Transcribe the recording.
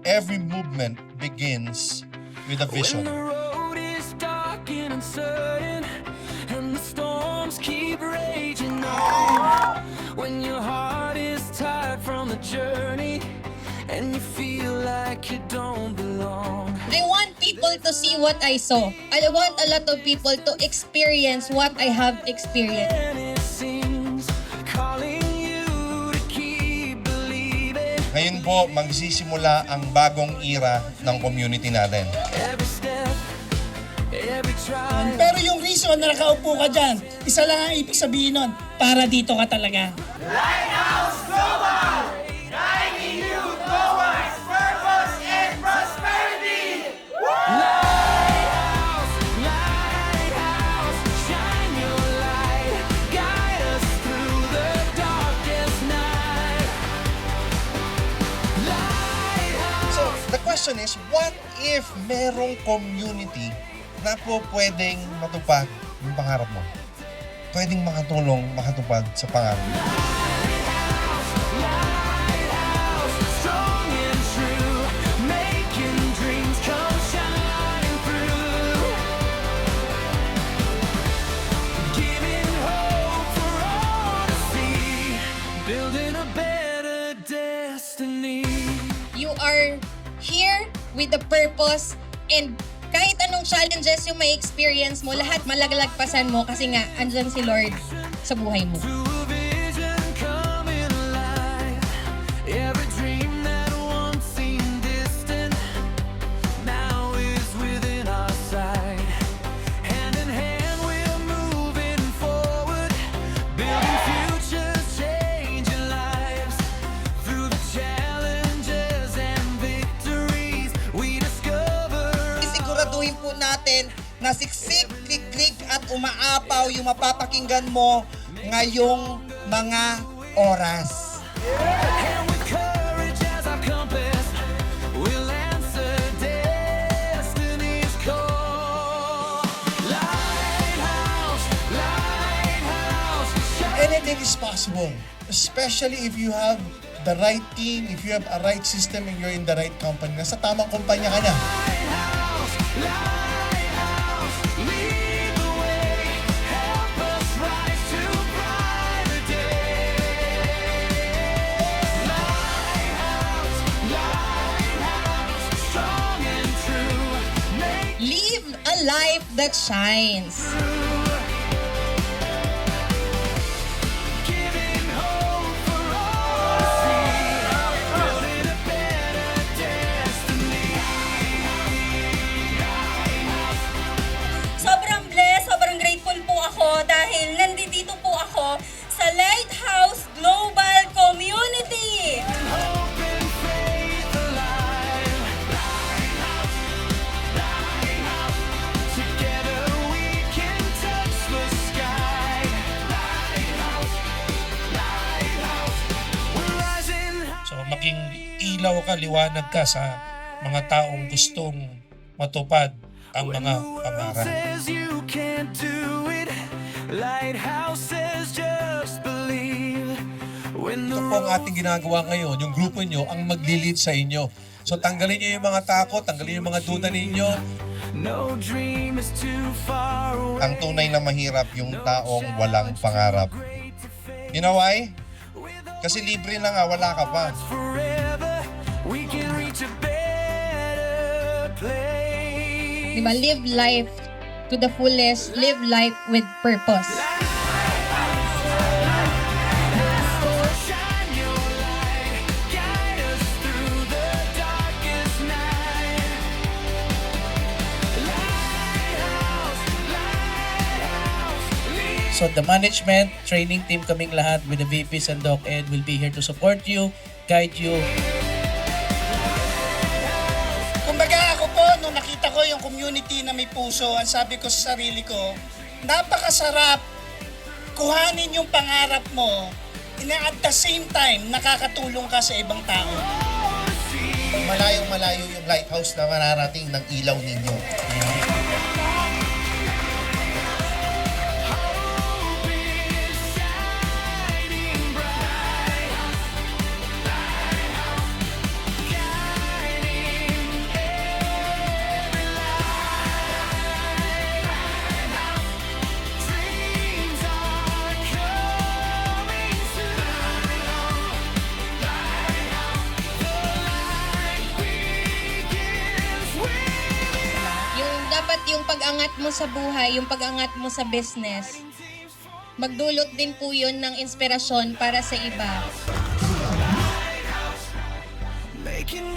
every movement begins with a vision. When the road is dark and uncertain, and the storms keep raging on. When your heart is tired from the journey, and you feel like you don't belong. I want people to see what I saw. I want a lot of people to experience what I have experienced. And it seems calling you to keep believing. Ngayon po, magsisimula ang bagong era ng community natin. Every step, every try. Pero yung reason na nakaupo ka dyan, isa lang ang ibig sabihin nun, para dito ka talaga. Lighthouse Global! Guiding you towards purpose and prosperity! Lighthouse, lighthouse, shine your light, guide us through the darkest night. Lighthouse. So, the question is, what if merong community na po pwedeng matupad yung pangarap mo? Pwedeng makatulong, makatupad sa pangarap mo. Strong and true, making dreams come shining through. Giving hope for all to see, building a better destiny. You are here with a purpose, and kahit anong challenges yung may experience mo, lahat malaglagpasan mo kasi nga andyan si Lord sa buhay mo. To a vision coming alive, every dream that once seemed distant now is within our sight. Hand in hand we're moving forward, building futures, changing lives. Through the challenges and victories we discover. Siguraduhin po natin na siksik, klik at umaapaw yung mapapakinggan mo ngayong mga oras. And with courage as our compass, we'll answer destiny's call. Lighthouse, lighthouse, shine. Anything is possible, especially if you have the right team, if you have a right system, and you're in the right company. Nasa tamang kumpanya ka na. Lighthouse, lighthouse, lead the way, help us rise to brighter days. Lighthouse, lighthouse, strong and true, make Live a life that shines. giving hope for all to see, building a better destiny. Sobrang blessed, sobrang grateful po ako dahil nandito po ako sa Lighthouse Global Community. Hope and faith alive. Lighthouse, together we can touch the sky. Lighthouse, we're rising high. So maging ilaw ka, liwanag ka sa mga taong gustong matupad ang mga pangarap. Says you can't do it. Lighthouse says just believe. When the Ito po ang ating ginagawa ngayon, yung grupo nyo ang maglilid sa inyo. So tanggalin nyo yung mga takot, tanggalin yung mga duda ninyo. no dream is too far away. Ang tunay na mahirap yung taong walang pangarap. You know why? Kasi libre na nga, wala ka pa. Forever we can reach a better place. Diba? Live life to the fullest. Live life with purpose. Shine your light, guide us through the darkest night. Lighthouse, lighthouse, lead. So the management, training team kaming lahat with the VPs and Doc Ed will be here to support you, guide you. Kumbaga ako po, nung nakita ko yung community na may puso, ang sabi ko sa sarili ko, napakasarap kuhanin yung pangarap mo, and at the same time, nakakatulong ka sa ibang tao. Malayong-malayo yung lighthouse na mararating ng ilaw ninyo. Guiding pag-angat mo sa buhay, yung pag-angat mo sa business, magdulot din po yun ng inspirasyon para sa iba. making